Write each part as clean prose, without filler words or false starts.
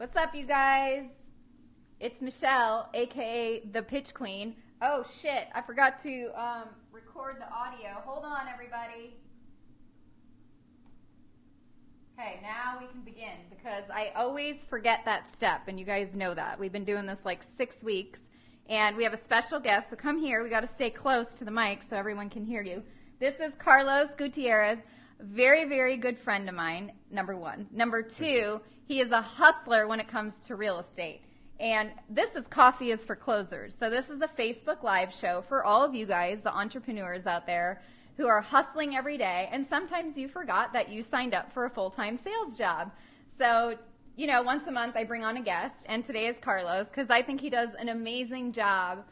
What's up, you guys? It's Michelle, aka the Pitch Queen. Oh shit, I forgot to record the audio. Hold on, everybody. Okay, now we can begin because I always forget that step, and you guys know that. We've been doing this like 6 weeks, and we have a special guest, so come here. We got to stay close to the mic so everyone can hear you. This is Carlos Gutierrez, very, very good friend of mine, number one. Number two, he is a hustler when it comes to real estate. And this is Coffee is for Closers. So this is a Facebook Live show for all of you guys, the entrepreneurs out there who are hustling every day. And sometimes you forgot that you signed up for a full-time sales job. So, you know, once a month I bring on a guest. And today is Carlos because I think he does an amazing job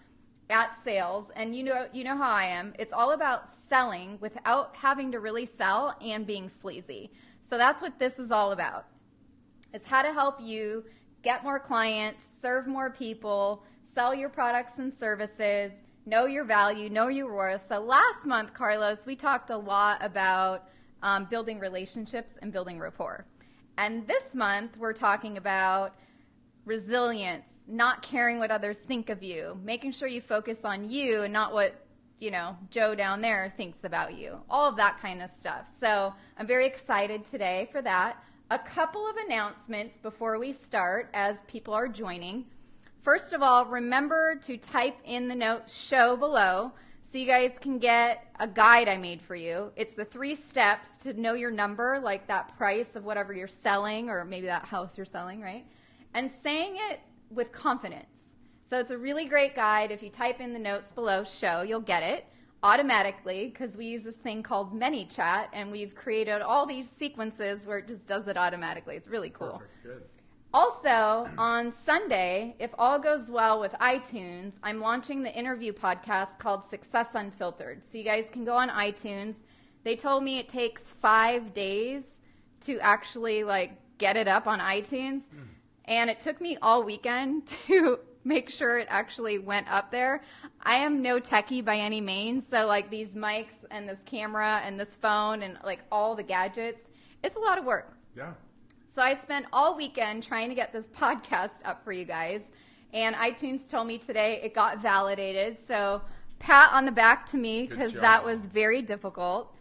at sales. And you know how I am. It's all about selling without having to really sell and being sleazy. So that's what this is all about. It's how to help you get more clients, serve more people, sell your products and services, know your value, know your worth. So last month, Carlos, we talked a lot about building relationships and building rapport. And this month, we're talking about resilience, not caring what others think of you, making sure you focus on you and not what, you know, Joe down there thinks about you, all of that kind of stuff. So I'm very excited today for that. A couple of announcements before we start as people are joining. First of all, remember to type in the notes show below so you guys can get a guide I made for you. It's the 3 steps to know your number, like that price of whatever you're selling or maybe that house you're selling, right? And saying it with confidence. So it's a really great guide. If you type in the notes below show, you'll get it automatically because we use this thing called ManyChat, and we've created all these sequences where it just does it automatically. It's really cool. Perfect. Good. Also, on Sunday, if all goes well with iTunes, I'm launching the interview podcast called Success Unfiltered. So you guys can go on iTunes. They told me it takes 5 days to actually get it up on iTunes. And it took me all weekend to make sure it actually went up there. I am no techie by any means, so these mics and this camera and this phone and all the gadgets, it's a lot of work. Yeah. So I spent all weekend trying to get this podcast up for you guys, and iTunes told me today it got validated, so pat on the back to me because that was very difficult.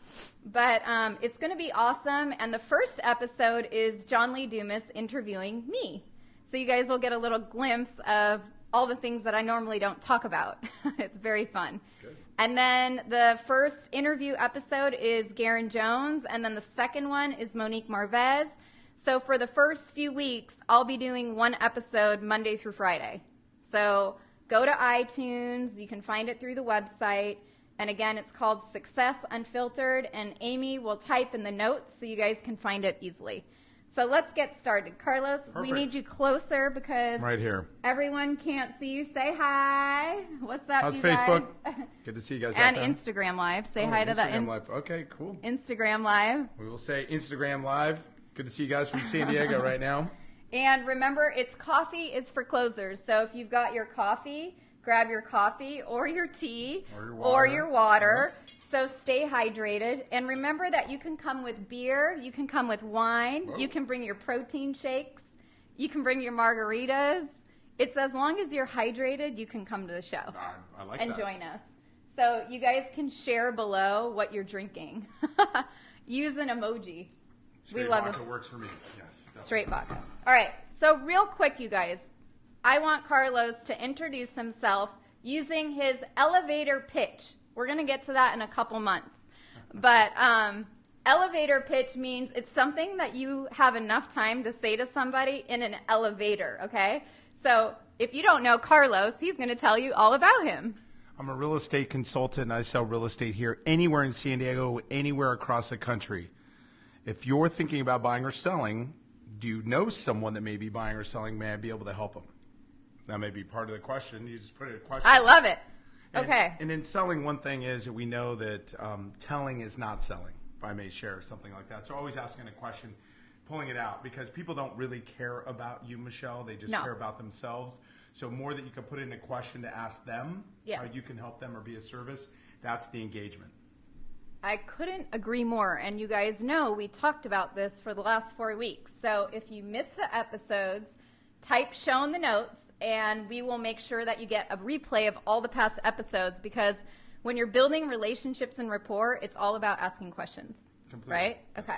But it's going to be awesome, and the first episode is John Lee Dumas interviewing me. So you guys will get a little glimpse of all the things that I normally don't talk about. It's very fun. Good. And then the first interview episode is Garen Jones, and then the second one is Monique Marvez. So for the first few weeks, I'll be doing 1 episode Monday through Friday. So go to iTunes. You can find it through the website. And again, it's called Success Unfiltered, and Amy will type in the notes so you guys can find it easily. So let's get started. Carlos, Perfect. We need you closer because right here. Everyone can't see you. Say hi. What's up, How's you Facebook? Guys? Good to see you guys and out there. Instagram Live. Say hi to Instagram Live. Okay, cool. Instagram Live. We will say Instagram Live. Good to see you guys from San Diego right now. And remember, it's Coffee is for Closers. So if you've got your coffee, grab your coffee or your tea or your water. So stay hydrated. And remember that you can come with beer. You can come with wine. Whoa. You can bring your protein shakes. You can bring your margaritas. It's as long as you're hydrated, you can come to the show. I like and that. Join us. So you guys can share below what you're drinking. Use an emoji. Straight vodka works for me. Yes. Definitely. Straight vodka. All right. So real quick, you guys. I want Carlos to introduce himself using his elevator pitch. We're going to get to that in a couple months. But elevator pitch means it's something that you have enough time to say to somebody in an elevator, okay? So if you don't know Carlos, he's going to tell you all about him. I'm a real estate consultant, and I sell real estate here anywhere in San Diego, anywhere across the country. If you're thinking about buying or selling, do you know someone that may be buying or selling? May I be able to help them? That may be part of the question. You just put it a question. I love it. And, okay. And in selling, one thing is that we know that telling is not selling, if I may share something like that. So always asking a question, pulling it out, because people don't really care about you, Michelle. They just care about themselves. So more that you can put in a question to ask them how you can help them or be a service, that's the engagement. I couldn't agree more. And you guys know we talked about this for the last 4 weeks. So if you missed the episodes, type show in the notes, and we will make sure that you get a replay of all the past episodes, because when you're building relationships and rapport, it's all about asking questions. Completely. Right? Okay.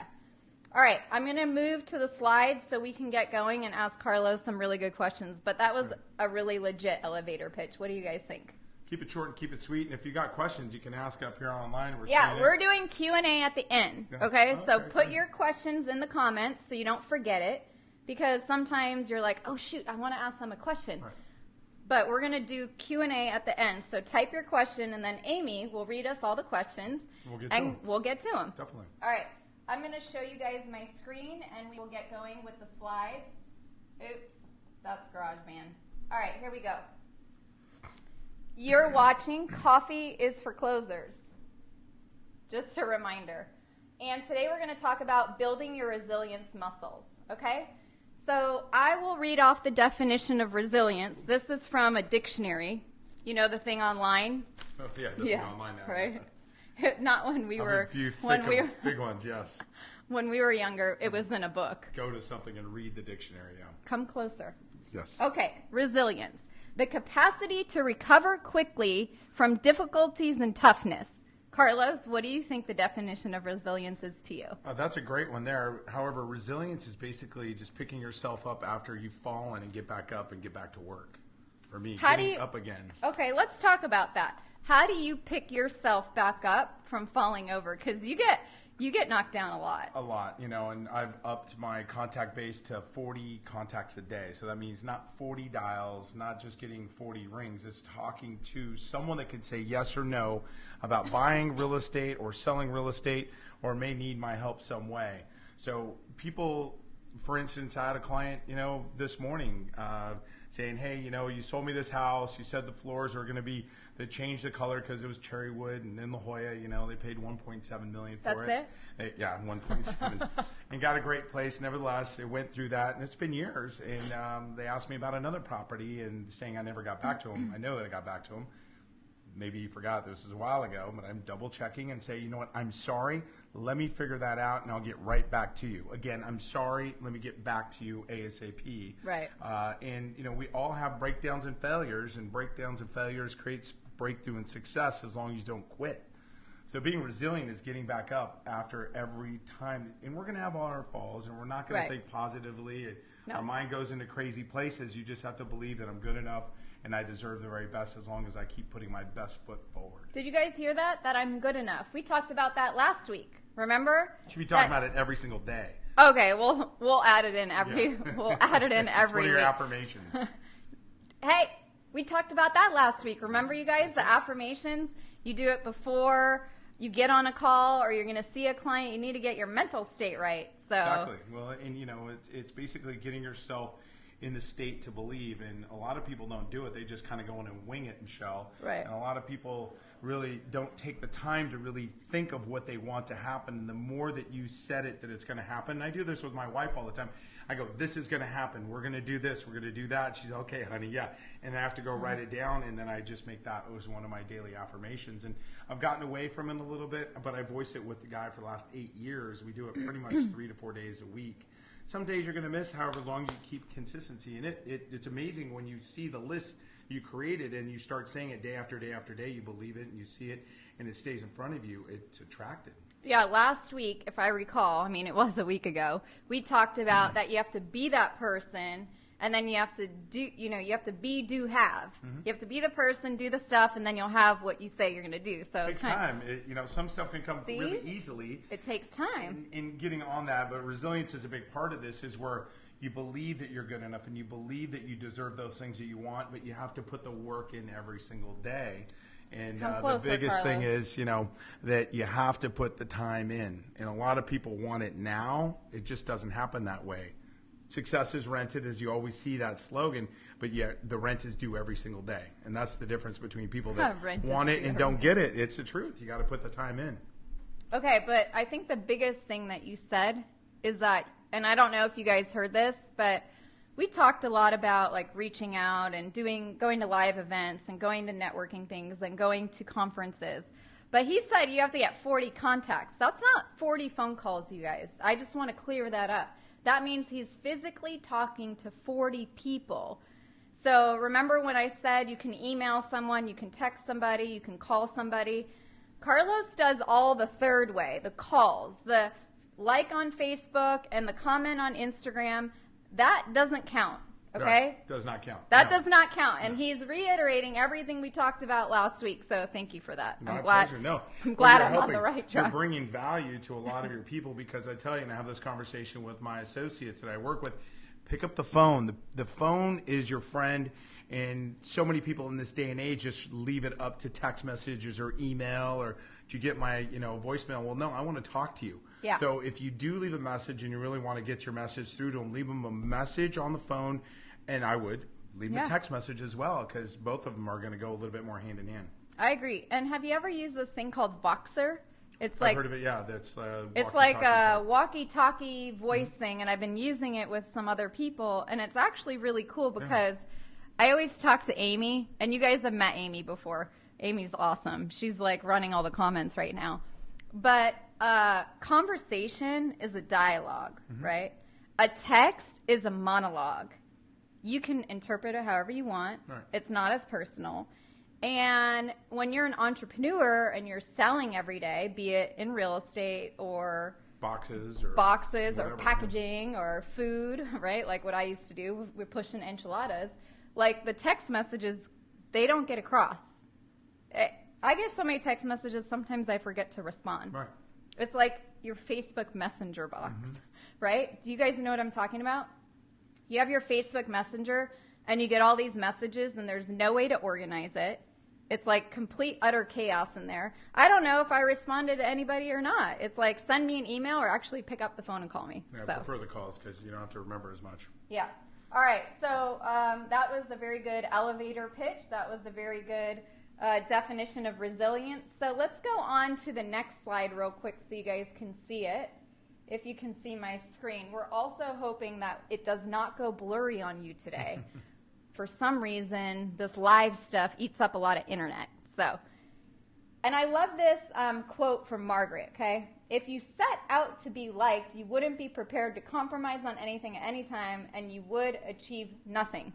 All right. I'm going to move to the slides so we can get going and ask Carlos some really good questions. But that was a really legit elevator pitch. What do you guys think? Keep it short and keep it sweet. And if you got questions, you can ask up here online. We're doing Q&A at the end. Yes. Okay? So put your questions in the comments so you don't forget it. Because sometimes you're like, oh, shoot, I want to ask them a question. Right. But we're going to do Q&A at the end. So type your question, and then Amy will read us all the questions. We'll get to them. Definitely. All right. I'm going to show you guys my screen, and we will get going with the slides. Oops. That's GarageBand. All right. Here we go. You're watching Coffee is for Closers. Just a reminder. And today we're going to talk about building your resilience muscles. Okay? So I will read off the definition of resilience. This is from a dictionary. You know, the thing online? Oh, yeah, the thing online now. Right? Not when we were... Big ones, yes. When we were younger, it was in a book. Go to something and read the dictionary, yeah. Come closer. Yes. Okay, resilience. The capacity to recover quickly from difficulties and toughness. Carlos, what do you think the definition of resilience is to you? That's a great one there. However, resilience is basically just picking yourself up after you've fallen and get back up and get back to work. For me, getting up again. Okay, let's talk about that. How do you pick yourself back up from falling over? Because you get knocked down a lot. A lot, and I've upped my contact base to 40 contacts a day. So that means not 40 dials, not just getting 40 rings. It's talking to someone that can say yes or no about buying real estate or selling real estate or may need my help some way. So people, for instance, I had a client, this morning saying, hey, you sold me this house. You said the floors are going to be, they changed the color because it was cherry wood, and in La Jolla, they paid $1.7 million for it. That's it? Yeah, 1.7, and got a great place. Nevertheless, it went through that, and it's been years. And they asked me about another property, and saying I never got back to them. I know that I got back to them. Maybe you forgot this was a while ago, but I'm double checking and say, you know what, I'm sorry. Let me figure that out, and I'll get right back to you. Again, I'm sorry. Let me get back to you ASAP. Right. And we all have breakdowns and failures, and breakdowns and failures creates breakthrough and success as long as you don't quit. So being resilient is getting back up after every time. And we're going to have all our falls, and we're not going to think positively. Our mind goes into crazy places. You just have to believe that I'm good enough and I deserve the very best as long as I keep putting my best foot forward. Did you guys hear that? That I'm good enough. We talked about that last week. Remember? Should be talking about it every single day. Okay, we'll add it in every we'll add it in every one of your week. Affirmations. Hey, we talked about that last week. Remember, you guys, the affirmations? You do it before you get on a call or you're going to see a client. You need to get your mental state right. So exactly. Well, and it's basically getting yourself in the state to believe, and a lot of people don't do it. They just kind of go in and wing it, Michelle. Right. And a lot of people really don't take the time to really think of what they want to happen. And the more that you set it that it's going to happen, and I do this with my wife all the time. I go, this is going to happen. We're going to do this. We're going to do that. She's okay, honey, yeah. And I have to go write it down, and then I just make that as one of my daily affirmations. And I've gotten away from it a little bit, but I voiced it with the guy for the last 8 years. We do it pretty much 3 to 4 days a week. Some days you're going to miss, however long you keep consistency. And it's amazing when you see the list you created and you start saying it day after day after day. You believe it and you see it and it stays in front of you. It's attractive. Yeah, last week, if I recall, I mean, it was a week ago, we talked about that you have to be that person, and then you have to do, you have to be, do, have. Mm-hmm. You have to be the person, do the stuff, and then you'll have what you say you're going to do. So it takes time. Some stuff can come really easily. It takes time. In getting on that, but resilience is a big part of this, is where you believe that you're good enough and you believe that you deserve those things that you want, but you have to put the work in every single day. And the biggest thing is, that you have to put the time in. And a lot of people want it now. It just doesn't happen that way. Success is rented, as you always see that slogan, but yet the rent is due every single day. And that's the difference between people that want it and don't get it. It's the truth. You got to put the time in. Okay, but I think the biggest thing that you said is that, and I don't know if you guys heard this, but we talked a lot about like reaching out and going to live events and going to networking things and going to conferences. But he said you have to get 40 contacts. That's not 40 phone calls, you guys. I just want to clear that up. That means he's physically talking to 40 people. So remember when I said you can email someone, you can text somebody, you can call somebody? Carlos does all the third way, the calls, the like on Facebook and the comment on Instagram. That doesn't count, okay? No, does not count. That does not count. And he's reiterating everything we talked about last week. So thank you for that. My pleasure. No, I'm glad I'm on the right track. You're bringing value to a lot of your people because I tell you, and I have this conversation with my associates that I work with, pick up the phone. The phone is your friend. And so many people in this day and age just leave it up to text messages or email or do you get my voicemail? Well, no, I want to talk to you. Yeah. So if you do leave a message and you really want to get your message through to them, leave them a message on the phone. And I would leave them a text message as well because both of them are going to go a little bit more hand in hand. I agree. And have you ever used this thing called Voxer? It's I've heard of it, yeah. It's like a walkie-talkie voice thing, and I've been using it with some other people, and it's actually really cool because I always talk to Amy, and you guys have met Amy before. Amy's awesome. She's like running all the comments right now. But conversation is a dialogue, right? A text is a monologue. You can interpret it however you want. Right. It's not as personal. And when you're an entrepreneur and you're selling every day, be it in real estate or boxes or packaging or food, right? Like what I used to do, we're pushing enchiladas. Like the text messages, they don't get across. I get so many text messages, sometimes I forget to respond. Right. It's like your Facebook Messenger box, right? Do you guys know what I'm talking about? You have your Facebook Messenger and you get all these messages and there's no way to organize it. It's like complete, utter chaos in there. I don't know if I responded to anybody or not. It's like send me an email or actually pick up the phone and call me. Yeah, I prefer the calls because you don't have to remember as much. Yeah. All right. So that was a very good elevator pitch. That was a very good definition of resilience. So let's go on to the next slide real quick so you guys can see it. If you can see my screen. We're also hoping that it does not go blurry on you today. For some reason, this live stuff eats up a lot of internet. So, and I love this quote from Margaret, okay? If you set out to be liked, you wouldn't be prepared to compromise on anything at any time, and you would achieve nothing.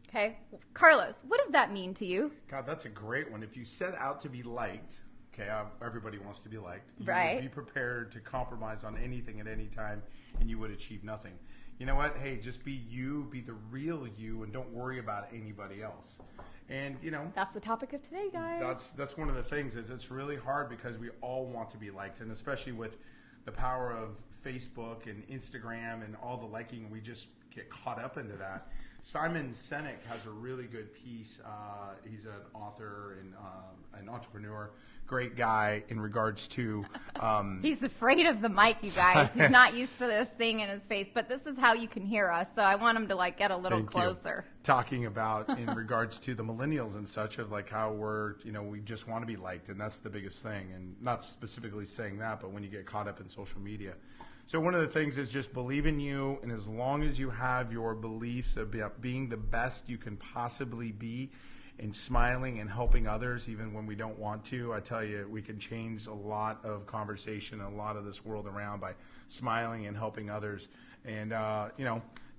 Okay? Carlos, what does that mean to you? God, that's a great one. If you set out to be liked, okay, everybody wants to be liked. You would be prepared to compromise on anything at any time, and you would achieve nothing. You know what? Hey, just be you, be the real you, and don't worry about anybody else. And, that's the topic of today, guys. That's one of the things is it's really hard because we all want to be liked, and especially with the power of Facebook and Instagram and all the liking, we just get caught up into that. Simon Sinek has a really good piece. He's an author and an entrepreneur. Great guy in regards to... He's afraid of the mic, you guys. He's not used to this thing in his face, but this is how you can hear us, so I want him to get a little closer. Talking about in regards to the millennials and such of how we're, we just want to be liked, and that's the biggest thing. And not specifically saying that, but when you get caught up in social media. So one of the things is just believe in you, and as long as you have your beliefs of being the best you can possibly be, and smiling and helping others even when we don't want to. I tell you, we can change a lot of conversation and a lot of this world around by smiling and helping others. And,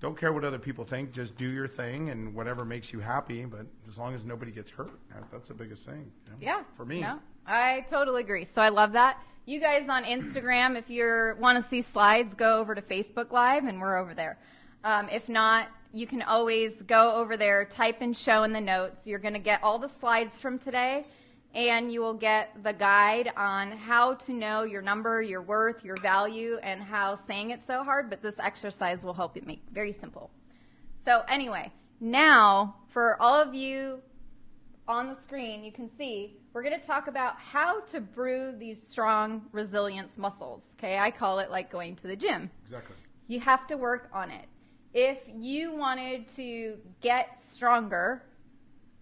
don't care what other people think. Just do your thing and whatever makes you happy. But as long as nobody gets hurt, that's the biggest thing. Yeah. For me. No, I totally agree. So I love that. You guys on Instagram, if you want to see slides, go over to Facebook Live and we're over there. If not, you can always go over there, type in show in the notes. You're going to get all the slides from today, and you will get the guide on how to know your number, your worth, your value, and how saying it's so hard, but this exercise will help you make it very simple. So anyway, now for all of you on the screen, you can see we're going to talk about how to brew these strong resilience muscles. Okay, I call it like going to the gym. Exactly. You have to work on it. If you wanted to get stronger,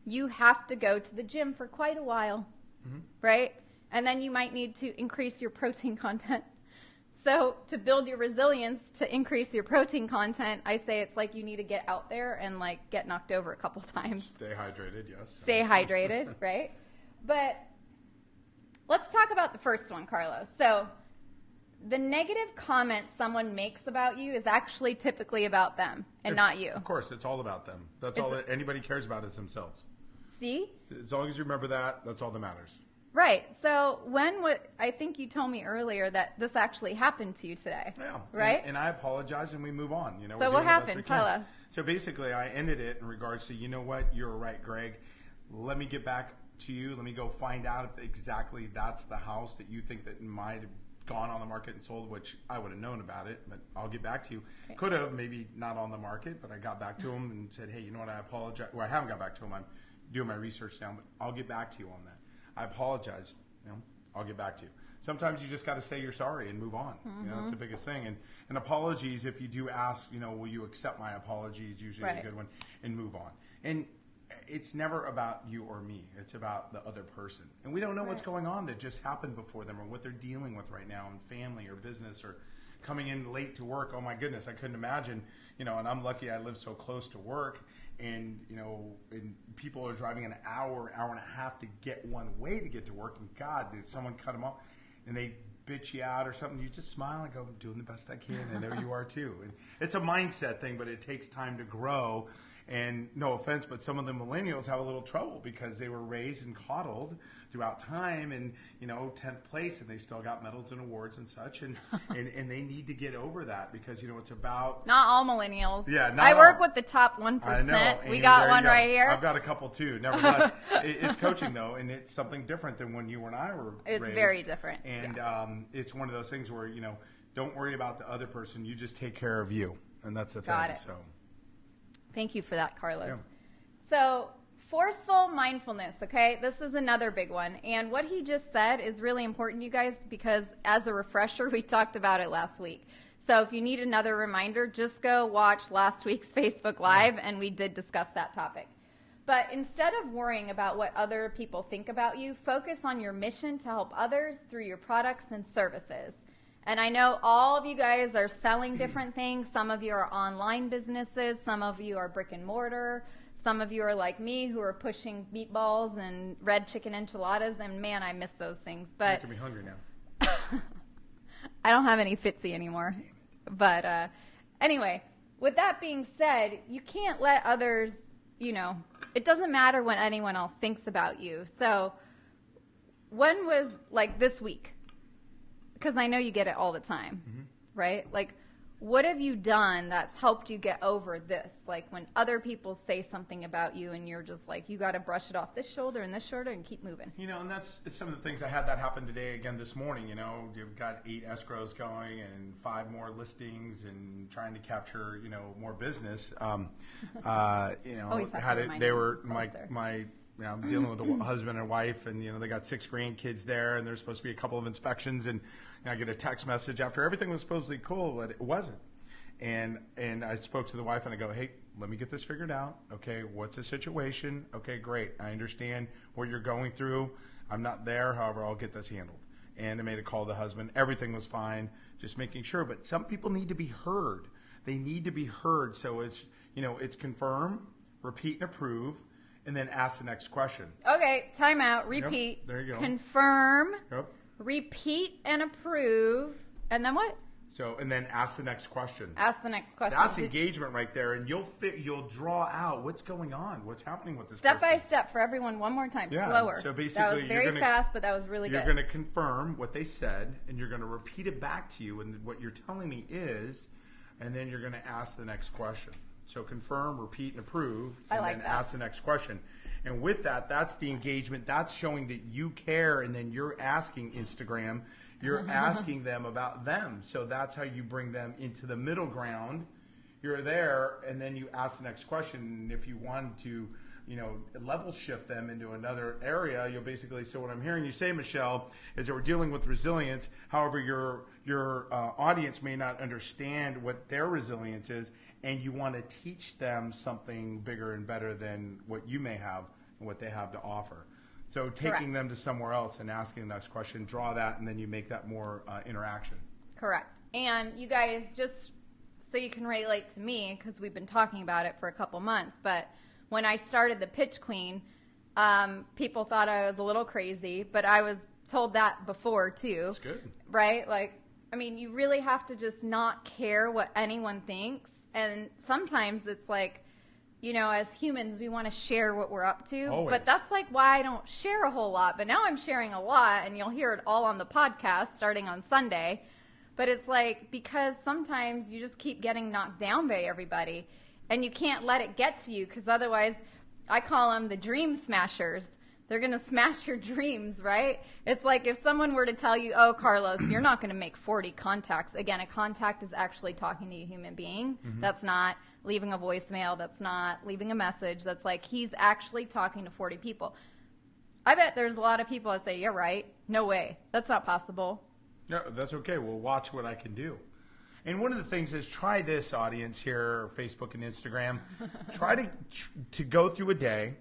you have to go to the gym for quite a while, right? And then you might need to increase your protein content. So to build your resilience, to increase your protein content, I say it's like you need to get out there and get knocked over a couple times. Stay hydrated, yes. Stay hydrated, right? But let's talk about the first one, Carlos. So the negative comment someone makes about you is actually typically about them and not you. Of course, it's all about them. That's all that anybody cares about is themselves. See? As long as you remember that, that's all that matters. Right. So I think you told me earlier that this actually happened to you today. Yeah. Right? And I apologize and we move on. You know. So what happened? Tell us. So basically I ended it in regards to, you know what, you're right, Greg. Let me get back to you. Let me go find out if exactly that's the house that you think that might have gone on the market and sold, which I would have known about it, but I'll get back to you. Okay. Could have, maybe not on the market, but I got back to him and said, hey, you know what, I apologize. Well, I haven't got back to him. I'm doing my research now, but I'll get back to you on that. I apologize. You know, I'll get back to you. Sometimes you just got to say you're sorry and move on. Mm-hmm. You know, that's the biggest thing. And apologies, if you do ask, you know, will you accept my apology, is usually a good one, and move on. And it's never about you or me. It's about the other person. And we don't know what's going on that just happened before them or what they're dealing with right now in family or business or coming in late to work. Oh, my goodness, I couldn't imagine. You know, and I'm lucky I live so close to work. And, you know, and people are driving an hour and a half to get one way to get to work. And, God, did someone cut them off? And they bitch you out or something. You just smile and go, I'm doing the best I can. And there you are, too. And it's a mindset thing, but it takes time to grow. And no offense, but some of the millennials have a little trouble because they were raised and coddled throughout time and, you know, 10th place, and they still got medals and awards and such. And they need to get over that because, you know, it's about... Not all millennials. Yeah, I work with the top 1%. I know. We got one right here. I've got a couple, too. Nevertheless, it's coaching, though, and it's something different than when you and I were raised. It's very different. And it's one of those things where, you know, don't worry about the other person. You just take care of you. And that's the thing. Got it. So... Thank you for that, Carlos. Yeah. So, forceful mindfulness, okay? This is another big one. And what he just said is really important, you guys, because as a refresher, we talked about it last week. So if you need another reminder, just go watch last week's Facebook Live, and we did discuss that topic. But instead of worrying about what other people think about you, focus on your mission to help others through your products and services. And I know all of you guys are selling different things. Some of you are online businesses. Some of you are brick and mortar. Some of you are like me who are pushing meatballs and red chicken enchiladas. And, man, I miss those things. But you're making me hungry now. I don't have any Fitzy anymore. But anyway, with that being said, you can't let others, you know, it doesn't matter what anyone else thinks about you. So when was, like, this week? Because I know you get it all the time, right? Like, what have you done that's helped you get over this? Like, when other people say something about you and you're just like, you got to brush it off this shoulder and this shoulder and keep moving. You know, and that's some of the things. I had that happen today again this morning. You know, you've got 8 escrows going and 5 more listings and trying to capture, you know, more business. You know, they were my you know, I'm dealing with a husband and wife, and, you know, they got 6 grandkids there, and there's supposed to be a couple of inspections, and I get a text message after everything was supposedly cool, but it wasn't. And I spoke to the wife, and I go, hey, let me get this figured out. Okay, what's the situation? Okay, great. I understand what you're going through. I'm not there. However, I'll get this handled. And I made a call to the husband. Everything was fine, just making sure. But some people need to be heard. They need to be heard. So it's, you know, it's confirm, repeat, and approve. And then ask the next question. Okay, time out. Repeat. Yep, there you go. Confirm. Yep. Repeat and approve. And then what? So, and then ask the next question. Ask the next question. That's engagement right there, and you'll draw out what's going on, what's happening with this step by step for everyone. One more time, slower. So basically, that was very fast, but that was really good. You're going to confirm what they said, and you're going to repeat it back to you, and what you're telling me is, and then you're going to ask the next question. So confirm, repeat, and approve, and then ask the next question. And with that, that's the engagement. That's showing that you care, and then you're asking Instagram, you're asking them about them. So that's how you bring them into the middle ground. You're there, and then you ask the next question. And if you want to, you know, level shift them into another area, you'll basically, so what I'm hearing you say, Michelle, is that we're dealing with resilience. However, your audience may not understand what their resilience is, and you want to teach them something bigger and better than what you may have and what they have to offer. So taking them to somewhere else and asking the next question, draw that, and then you make that more interaction. Correct. And you guys, just so you can relate to me, because we've been talking about it for a couple months, but when I started the Pitch Queen, people thought I was a little crazy, but I was told that before too. That's good. Right? Like, I mean, you really have to just not care what anyone thinks. And sometimes it's like, you know, as humans, we want to share what we're up to. Always. But that's like why I don't share a whole lot. But now I'm sharing a lot, and you'll hear it all on the podcast starting on Sunday. But it's like, because sometimes you just keep getting knocked down by everybody, and you can't let it get to you, because otherwise, I call them the dream smashers. They're going to smash your dreams, right? It's like if someone were to tell you, oh, Carlos, you're not going to make 40 contacts. Again, a contact is actually talking to a human being. Mm-hmm. That's not leaving a voicemail. That's not leaving a message. That's like he's actually talking to 40 people. I bet there's a lot of people that say, you're right. No way. That's not possible. No, that's okay. We'll watch what I can do. And one of the things is try this, audience here, Facebook and Instagram. Try to go through a day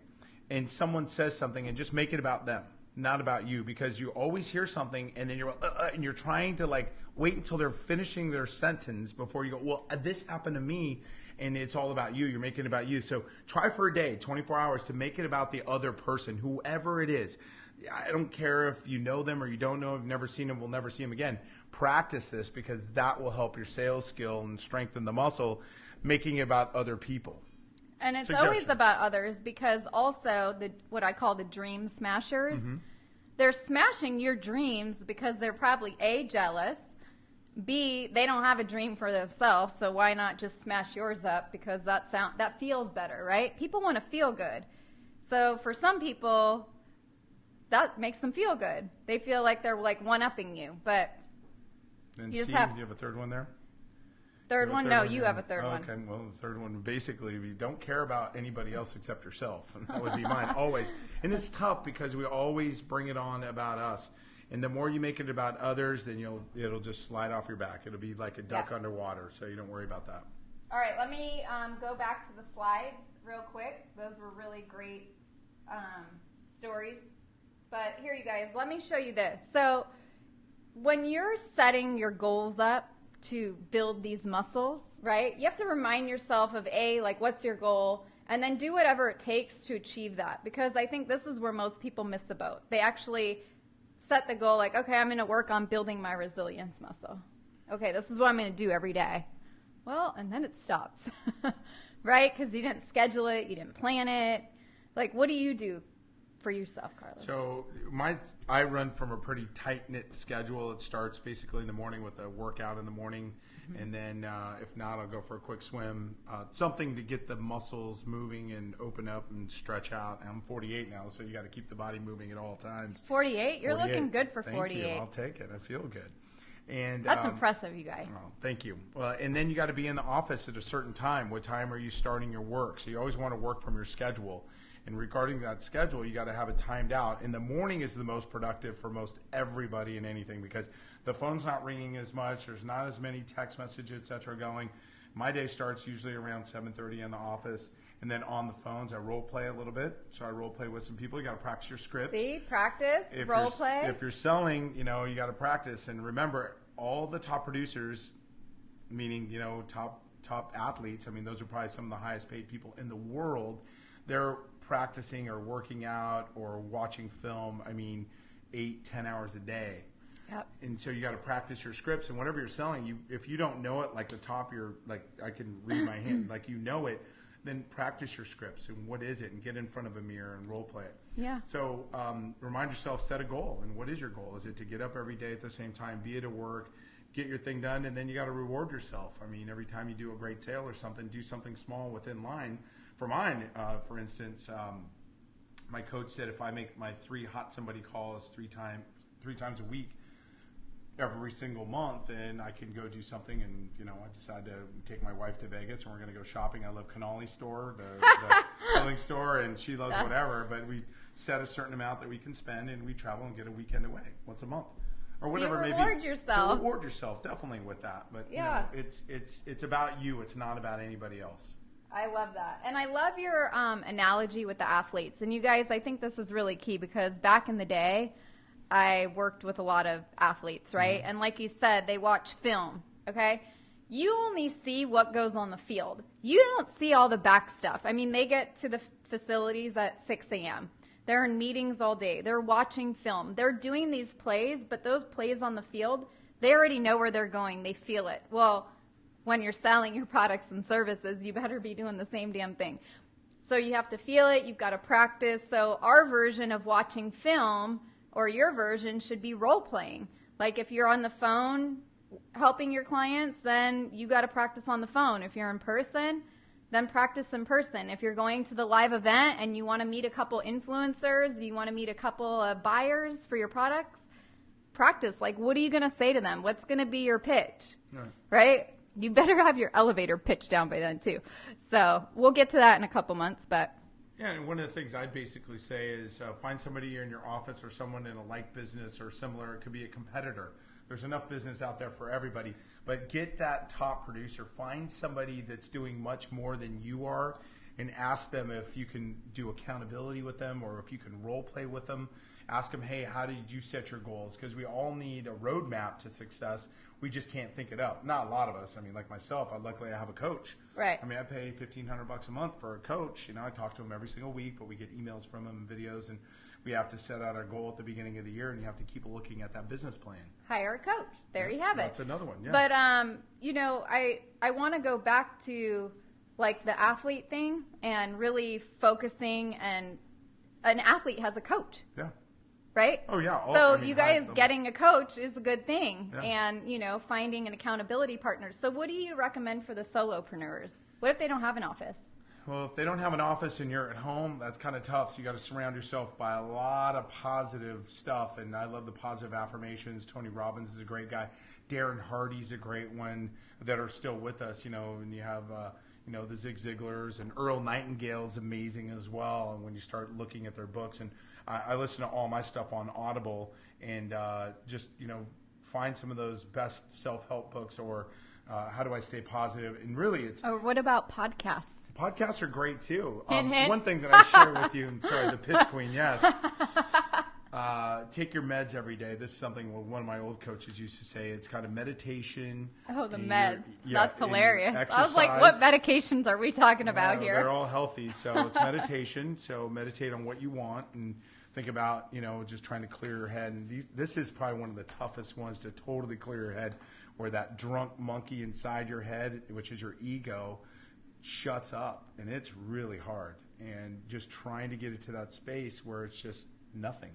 and someone says something and just make it about them, not about you, because you always hear something and then you're trying to like wait until they're finishing their sentence before you go, well, this happened to me, and it's all about you. You're making it about you. So try for a day, 24 hours, to make it about the other person, whoever it is. I don't care if you know them or you don't know them, never seen them, will never see them again. Practice this, because that will help your sales skill and strengthen the muscle, making it about other people. And it's always about others, because also what I call the dream smashers, mm-hmm. they're smashing your dreams because they're probably A, jealous, B, they don't have a dream for themselves, so why not just smash yours up, because that feels better, right? People want to feel good. So for some people, that makes them feel good. They feel like they're like one-upping you, but and you Steve, just have... do you have a third one there? Third one? No, you have a third one. Okay, well, the third one, basically, we don't care about anybody else except yourself. And that would be mine, always. And it's tough because we always bring it on about us. And the more you make it about others, then it'll just slide off your back. It'll be like a duck underwater, so you don't worry about that. All right, let me go back to the slides real quick. Those were really great stories. But here, you guys, let me show you this. So when you're setting your goals up to build these muscles, right, you have to remind yourself of like, what's your goal, and then do whatever it takes to achieve that, because I think this is where most people miss the boat. They actually set the goal like, okay, I'm going to work on building my resilience muscle. Okay, this is what I'm going to do every day. Well, and then it stops, right, because you didn't schedule it, you didn't plan it. Like, what do you do for yourself, Carlos? So I run from a pretty tight-knit schedule. It starts basically in the morning with a workout in the morning, mm-hmm. and then if not, I'll go for a quick swim, something to get the muscles moving and open up and stretch out. I'm 48 now, so you got to keep the body moving at all times. 48? You're 48. Looking good for 48. Thank you. I'll take it. I feel good. And that's impressive, you guys. Oh, thank you. And then you got to be in the office at a certain time. What time are you starting your work? So you always want to work from your schedule. And regarding that schedule, you got to have it timed out. And the morning is the most productive for most everybody in anything, because the phone's not ringing as much. There's not as many text messages, et cetera, going. My day starts usually around 7:30 in the office. And then on the phones, I role play a little bit. So I role play with some people. You got to practice your scripts. See, practice, role play. If you're selling, you got to practice. And remember, all the top producers, meaning, top athletes, I mean, those are probably some of the highest paid people in the world. They're practicing or working out or watching film, 8-10 hours a day. Yep. And so you got to practice your scripts, and whatever you're selling, if you don't know it, like the top, I can read my hand, like it, then practice your scripts and what is it, and get in front of a mirror and role play it. Yeah. So remind yourself, set a goal, and what is your goal? Is it to get up every day at the same time, be at work, get your thing done, and then you got to reward yourself. Every time you do a great sale or something, do something small within line. For mine, for instance, my coach said if I make my 3 hot somebody calls three times a week, every single month, and I can go do something. And I decided to take my wife to Vegas, and we're going to go shopping. I love Canali store, the clothing store, and she loves whatever. But we set a certain amount that we can spend, and we travel and get a weekend away once a month, or whatever. So you reward yourself. So reward yourself, definitely with that. But it's about you. It's not about anybody else. I love that. And I love your analogy with the athletes. And you guys, I think this is really key, because back in the day, I worked with a lot of athletes, right? Mm-hmm. And like you said, they watch film, okay? You only see what goes on the field. You don't see all the back stuff. They get to the facilities at 6 a.m. They're in meetings all day. They're watching film. They're doing these plays, but those plays on the field, They already know where they're going. They feel it. Well, when you're selling your products and services, you better be doing the same damn thing. So you have to feel it. You've got to practice. So our version of watching film, or your version, should be role playing. Like if you're on the phone helping your clients, then you got to practice on the phone. If you're in person, then practice in person. If you're going to the live event and you want to meet a couple influencers, you want to meet a couple of buyers for your products, practice. Like, what are you going to say to them? What's going to be your pitch? Right? You better have your elevator pitch down by then too. So we'll get to that in a couple months, but. Yeah, and one of the things I'd basically say is find somebody in your office or someone in a like business or similar. It could be a competitor. There's enough business out there for everybody. But get that top producer. Find somebody that's doing much more than you are and ask them if you can do accountability with them or if you can role play with them. Ask them, hey, how did you set your goals? Because we all need a roadmap to success. We just can't think it up. Not a lot of us. I mean, like myself, luckily I have a coach. Right. I mean, I pay $1,500 a month for a coach. You know, I talk to him every single week, but we get emails from him and videos, and we have to set out our goal at the beginning of the year, and you have to keep looking at that business plan. Hire a coach. There you have it. That's another one, yeah. But, you know, I want to go back to, like, the athlete thing and really focusing, and an athlete has a coach. Yeah. Right? Oh, yeah. So you guys getting a coach is a good thing. Yeah. And, you know, finding an accountability partner. So what do you recommend for the solopreneurs? What if they don't have an office? Well, if they don't have an office and you're at home, that's kind of tough. So you got to surround yourself by a lot of positive stuff. And I love the positive affirmations. Tony Robbins is a great guy. Darren Hardy's a great one that are still with us, you know, and you have, you know, the Zig Ziglars, and Earl Nightingale's amazing as well. And when you start looking at their books, and I listen to all my stuff on Audible, and just, you know, find some of those best self-help books, or how do I stay positive? And really it's... Or what about podcasts? Podcasts are great too. Hint, hint. One thing that I share with you, and sorry, the pitch queen, yes. Take your meds every day. This is something one of my old coaches used to say. It's kind of meditation. Oh, the meds. That's hilarious. I Exercise. was like, what medications are we talking about here? They're all healthy. So it's meditation. So meditate on what you want and think about, you know, just trying to clear your head. And this is probably one of the toughest ones to totally clear your head, where that drunk monkey inside your head, which is your ego, shuts up. And it's really hard. And just trying to get it to that space where it's just nothing.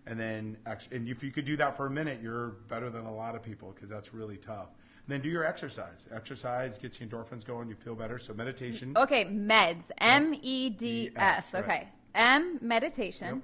And then, and if you could do that for a minute, you're better than a lot of people, because that's really tough. And then do your exercise. Exercise gets you endorphins going. You feel better. So meditation. Okay, meds. M-E-D-S. Right. Okay. M, meditation.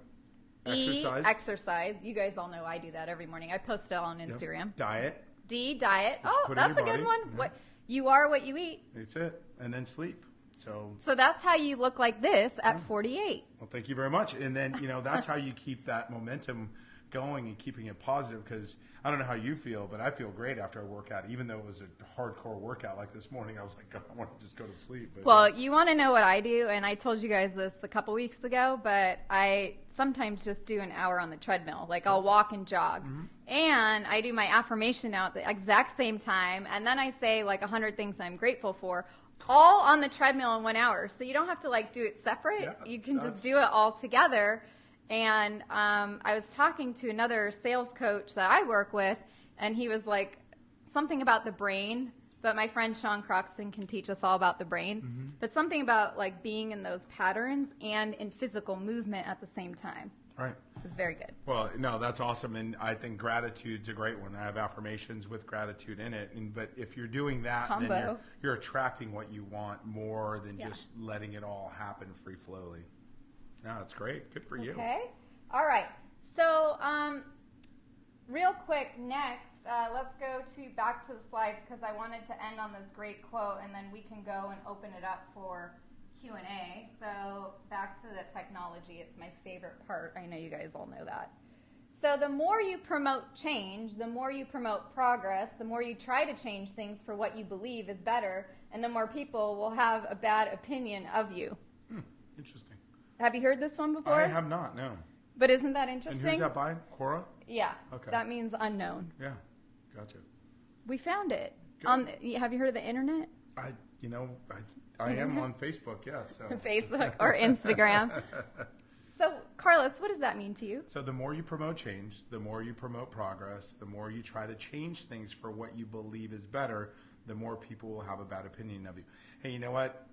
Yep. E, exercise. You guys all know I do that every morning. I post it on Instagram. Yep. Diet. D, diet. Oh, Put that's a good one. Yeah. What you are, what you eat. That's it. And then sleep. So that's how you look like this at 48. Well, thank you very much. And then, you know, that's how you keep that momentum going and keeping it positive, because I don't know how you feel, but I feel great after I work out. Even though it was a hardcore workout like this morning, I was like, I want to just go to sleep. But, well, you want to know what I do, and I told you guys this a couple weeks ago, but I sometimes just do an hour on the treadmill. Like, I'll walk and jog. Mm-hmm. And I do my affirmation now at the exact same time, and then I say like 100 things I'm grateful for, all on the treadmill in 1 hour. So you don't have to like do it separate. Yeah, you can just do it all together. And I was talking to another sales coach that I work with, and he was like, something about the brain, but my friend Sean Croxton can teach us all about the brain, mm-hmm. but something about like being in those patterns and in physical movement at the same time. Right. It's very good. Well, no, that's awesome. And I think gratitude's a great one. I have affirmations with gratitude in it. But if you're doing that, then you're attracting what you want more than just letting it all happen free-flowly. No, it's great. Good for you. Okay. All right. So real quick, next, let's go back to the slides, because I wanted to end on this great quote, and then we can go and open it up for Q&A. So back to the technology. It's my favorite part. I know you guys all know that. So the more you promote change, the more you promote progress, the more you try to change things for what you believe is better, and the more people will have a bad opinion of you. Interesting. Have you heard this one before? I have not, no. But isn't that interesting? And who's that by? Quora? Yeah. Okay. That means unknown. Yeah. Gotcha. We found it. Have you heard of the internet? I am on Facebook, yeah. So. Facebook or Instagram. So Carlos, what does that mean to you? So the more you promote change, the more you promote progress, the more you try to change things for what you believe is better, the more people will have a bad opinion of you. Hey, you know what?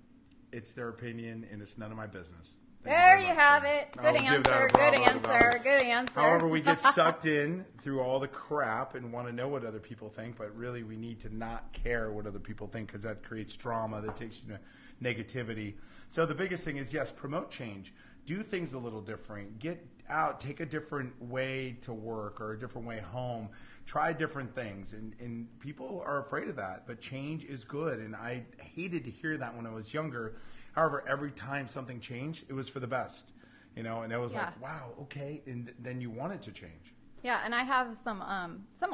It's their opinion, and it's none of my business. There you have it. Good answer. Good answer. Good answer. However, we get sucked in through all the crap and want to know what other people think, but really we need to not care what other people think because that creates drama, that takes you to negativity. So the biggest thing is, yes, promote change. Do things a little different. Get out. Take a different way to work or a different way home. Try different things. And people are afraid of that, but change is good. And I hated to hear that when I was younger. However, every time something changed, it was for the best, and it was like, wow, okay, and then you want it to change. Yeah, and I have some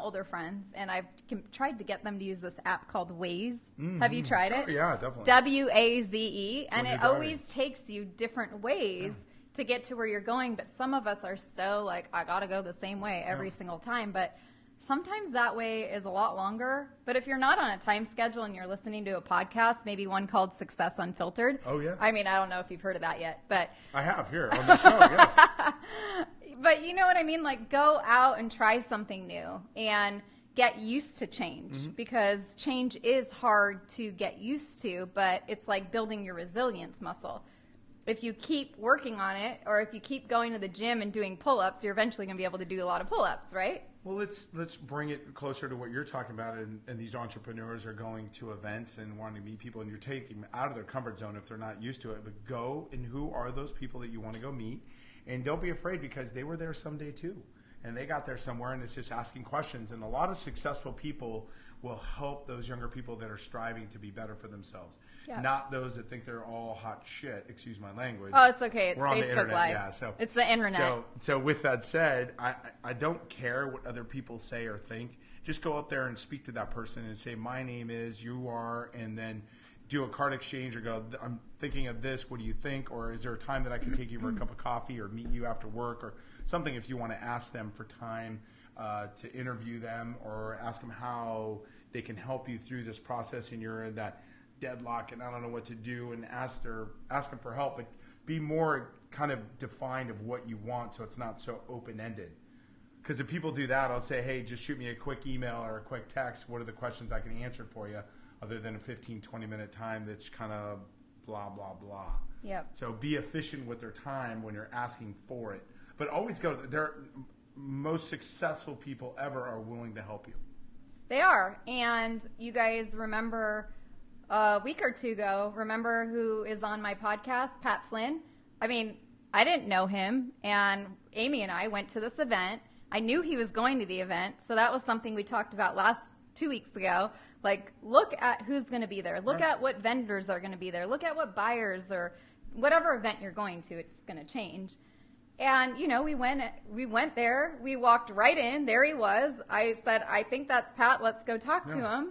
older friends, and I've tried to get them to use this app called Waze. Mm-hmm. Have you tried it? Oh, yeah, definitely. WAZE, and it always takes you different ways to get to where you're going, but some of us are so like, I got to go the same way every single time, but sometimes that way is a lot longer, but if you're not on a time schedule and you're listening to a podcast, maybe one called Success Unfiltered. Oh, yeah. I mean, I don't know if you've heard of that yet, but... I have here on the show, yes. But you know what I mean? Like, go out and try something new and get used to change because change is hard to get used to, but it's like building your resilience muscle. If you keep working on it or if you keep going to the gym and doing pull-ups, you're eventually going to be able to do a lot of pull-ups, right? Well, let's bring it closer to what you're talking about, and these entrepreneurs are going to events and wanting to meet people, and you're taking them out of their comfort zone if they're not used to it. But go, and who are those people that you want to go meet? And don't be afraid because they were there someday too, and they got there somewhere, and it's just asking questions. And a lot of successful people will help those younger people that are striving to be better for themselves, not those that think they're all hot shit. Excuse my language. Oh, it's okay. It's We're on Facebook the internet. Live. Yeah, so it's the internet. So with that said, I don't care what other people say or think. Just go up there and speak to that person and say, my name is, you are, and then do a card exchange or go, I'm thinking of this. What do you think? Or is there a time that I can take you for a cup of coffee or meet you after work or something if you want to ask them for time to interview them or ask them how they can help you through this process and you're in that deadlock and I don't know what to do and ask them for help, but be more kind of defined of what you want so it's not so open-ended. Because if people do that, I'll say, hey, just shoot me a quick email or a quick text. What are the questions I can answer for you other than a 15, 20-minute time that's kind of blah, blah, blah. Yep. So be efficient with their time when you're asking for it. But always go, most successful people ever are willing to help you. They are. And you guys remember a week or two ago, remember who is on my podcast, Pat Flynn? I mean, I didn't know him, and Amy and I went to this event. I knew he was going to the event, so that was something we talked about 2 weeks ago. Like, look at who's going to be there. Look at what vendors are going to be there. Look at what buyers or whatever event you're going to, it's going to change. And, we went there. We walked right in. There he was. I said, I think that's Pat. Let's go talk to him.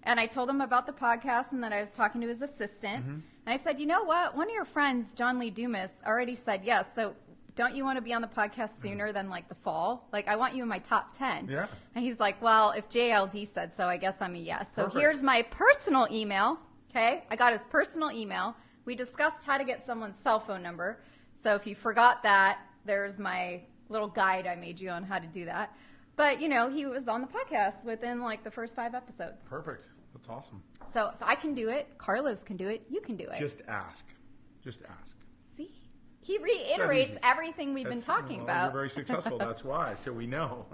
And I told him about the podcast and that I was talking to his assistant. And I said, you know what? One of your friends, John Lee Dumas, already said yes. So don't you want to be on the podcast sooner than like the fall? Like, I want you in my top 10. Yeah. And he's like, well, if JLD said so, I guess I'm a yes. So Perfect. Here's my personal email. Okay. I got his personal email. We discussed how to get someone's cell phone number. So if you forgot that, there's my little guide I made you on how to do that. But, he was on the podcast within like the first 5 episodes. Perfect. That's awesome. So if I can do it, Carlos can do it, you can do it. Just ask. Just ask. See? He reiterates everything we've been talking about. You're very successful. That's why. So we know.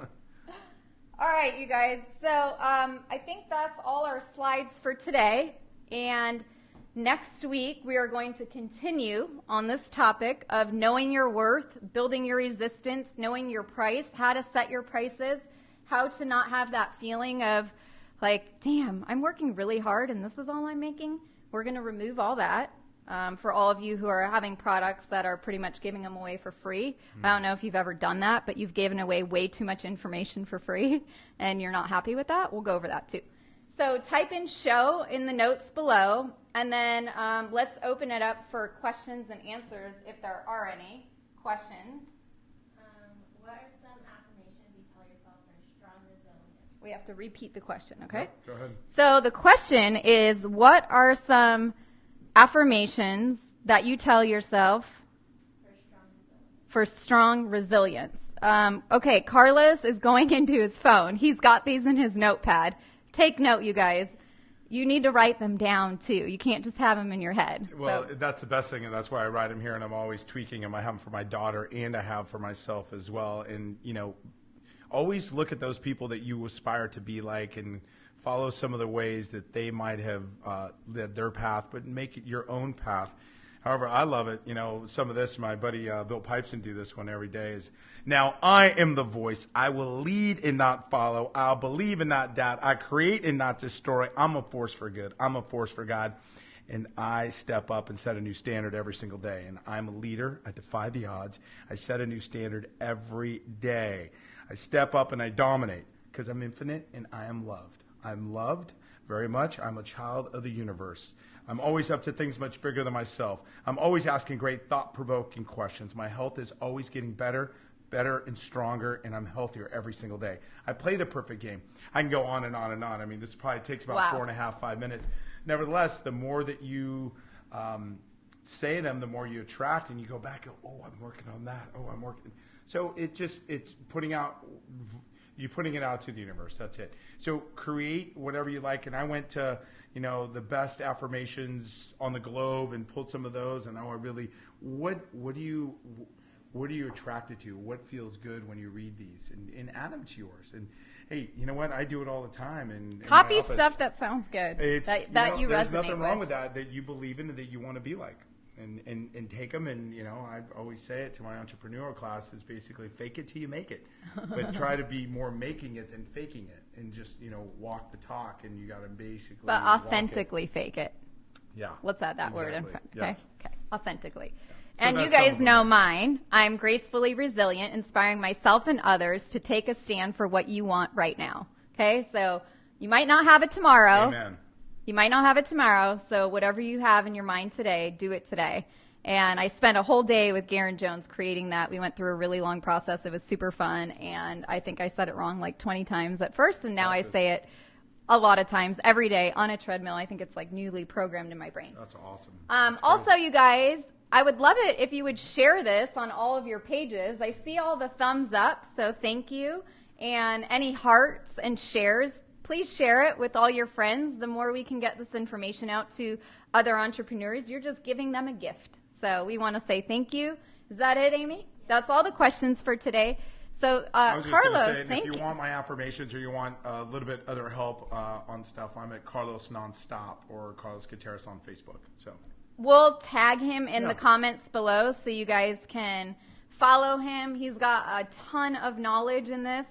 All right, you guys. So I think that's all our slides for today. And next week, we are going to continue on this topic of knowing your worth, building your resistance, knowing your price, how to set your prices, how to not have that feeling of like, damn, I'm working really hard and this is all I'm making. We're going to remove all that for all of you who are having products that are pretty much giving them away for free. I don't know if you've ever done that, but you've given away way too much information for free and you're not happy with that. We'll go over that too. So type in show in the notes below, and then let's open it up for questions and answers if there are any questions. What are some affirmations you tell yourself for strong resilience? We have to repeat the question, okay? Yep, go ahead. So the question is, what are some affirmations that you tell yourself for strong resilience. Okay, Carlos is going into his phone. He's got these in his notepad. Take note, you guys. You need to write them down, too. You can't just have them in your head. Well, that's the best thing, and that's why I write them here, and I'm always tweaking them. I have them for my daughter, and I have for myself as well. And, always look at those people that you aspire to be like and follow some of the ways that they might have led their path, but make it your own path. However, I love it. Some of this, my buddy Bill Pipeson do this one every day is, now I am the voice. I will lead and not follow. I'll believe and not doubt. I create and not destroy. I'm a force for good. I'm a force for God. And I step up and set a new standard every single day. And I'm a leader. I defy the odds. I set a new standard every day. I step up and I dominate because I'm infinite and I am loved. I'm loved very much. I'm a child of the universe. I'm always up to things much bigger than myself. I'm always asking great thought-provoking questions. My health is always getting better and stronger, and I'm healthier every single day. I play the perfect game. I can go on and on and on. I mean, this probably takes about 4.5, 5 minutes. Nevertheless, the more that you say them, the more you attract, and you go back and go, oh, I'm working on that. Oh, I'm working. So it's putting it out to the universe. That's it. So create whatever you like. And I went to, the best affirmations on the globe and pulled some of those. And now what are you attracted to? What feels good when you read these? And add them to yours. And hey, you know what? I do it all the time. And copy stuff that sounds good. That you resonate with. There's nothing wrong with that you believe in and that you want to be like. And take them, and I always say it to my entrepreneurial class is basically fake it till you make it, but try to be more making it than faking it, and just walk the talk, and you got to basically. But authentically fake it. Yeah. Let's add that word in front. Okay. Yes. Okay. Authentically. Yeah. And you guys know mine. I'm gracefully resilient, inspiring myself and others to take a stand for what you want right now. Okay. So you might not have it tomorrow. Amen. You might not have it tomorrow, so whatever you have in your mind today, do it today. And I spent a whole day with Garen Jones creating that. We went through a really long process. It was super fun, and I think I said it wrong like 20 times at first, and now I say it a lot of times every day on a treadmill. I think it's like newly programmed in my brain. That's awesome. Also, you guys, I would love it if you would share this on all of your pages. I see all the thumbs up, so thank you. And any hearts and shares, please share it with all your friends. The more we can get this information out to other entrepreneurs, you're just giving them a gift. So we want to say thank you. Is that it, Amy? That's all the questions for today. So, Carlos, thank you. If you want my affirmations or you want a little bit other help on stuff, I'm at Carlos Nonstop or Carlos Gutierrez on Facebook. So we'll tag him in the comments below so you guys can follow him. He's got a ton of knowledge in this.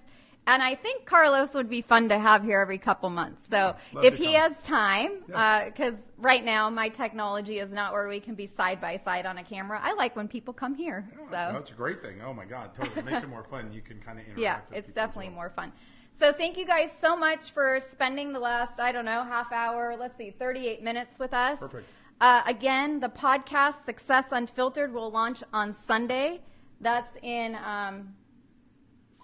And I think Carlos would be fun to have here every couple months. So if he has time, because right now my technology is not where we can be side by side on a camera. I like when people come here. Yeah, that's a great thing. Oh my God, totally. It makes it more fun. You can kind of interact. Yeah, with it's definitely more fun. So thank you guys so much for spending the last, half hour, 38 minutes with us. Perfect. Again, the podcast Success Unfiltered will launch on Sunday. That's in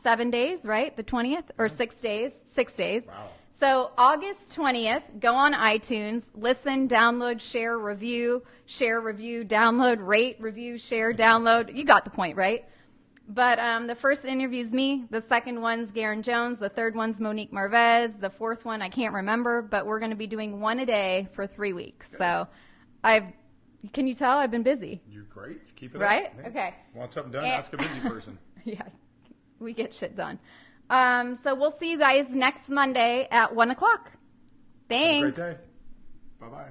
7 days, right? The 20th or 6 days? 6 days. Wow. So August 20th, go on iTunes, listen, download, share, review, download, rate, review, share, download. You got the point, right? But the first interview's me. The second one's Garen Jones. The third one's Monique Marvez. The fourth one, I can't remember, but we're going to be doing one a day for 3 weeks. Okay. So can you tell I've been busy? You're great. Keep it right? up. Right? Okay. Want something done? Ask a busy person. Yeah. We get shit done. So we'll see you guys next Monday at 1 o'clock. Thanks. Have a great day. Bye-bye.